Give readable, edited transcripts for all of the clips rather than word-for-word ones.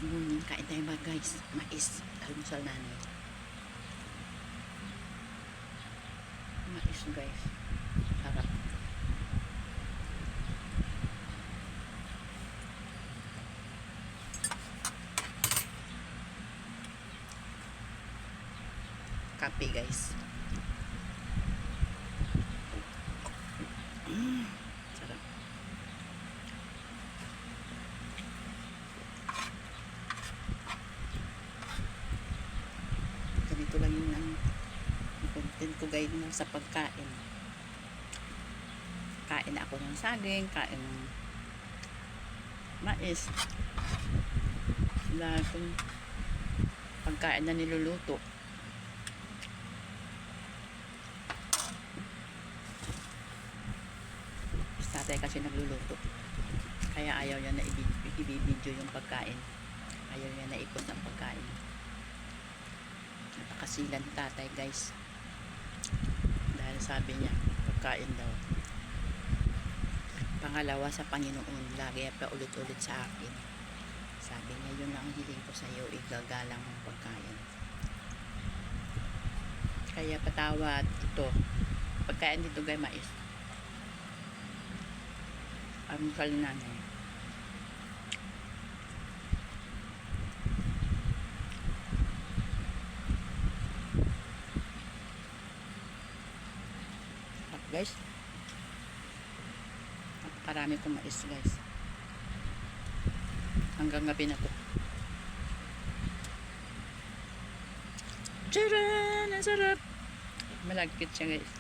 Morning, kain tayo ba guys? Mais, almusal nanay. Mais guys. Sarap. Kape guys. Sarap. Ganito lang yung content ko guys na sa pagkain. Kain ako ng saging, kain ng mais. Lahat ng pagkain na niluluto. Tatay kasi nagluluto. Kaya ayaw niya na i-video yung pagkain. Ayaw niya na i-post ang pagkain. Napakasilan ni tatay guys. Dahil sabi niya, pagkain daw. Pangalawa sa Panginoon, lagi pa ulit-ulit sa akin. Sabi niya, yun lang ang hiling ko sa iyo, igagalang ng pagkain. Kaya patawad ito. Pagkain dito guys, mais. Almusal nanay. Guys, napakarami kong mais guys. Hanggang gabi na to. Tcharan! Ang sarap! Malagkit siya guys.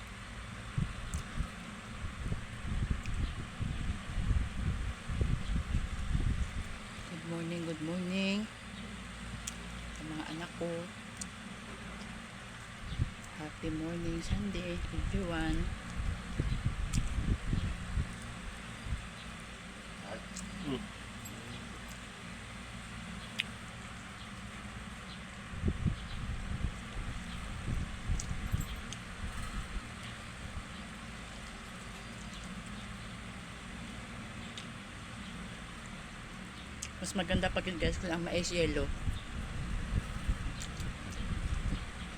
Good morning sa mga anak ko. Happy morning Sunday everyone. Mas maganda pag yun guys kung ang mais yellow.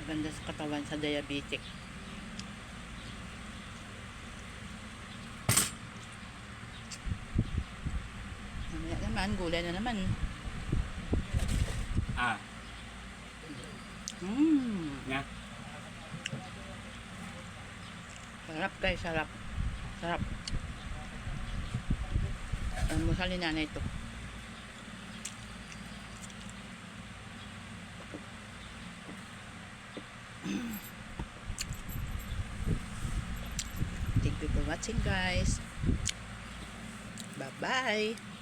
Maganda sa katawan sa diabetic. Mamaya naman, gulay na naman. Yeah. Sarap guys, sarap. Sarap. Almusal ni nanay ito. Thank you for watching guys. Bye bye.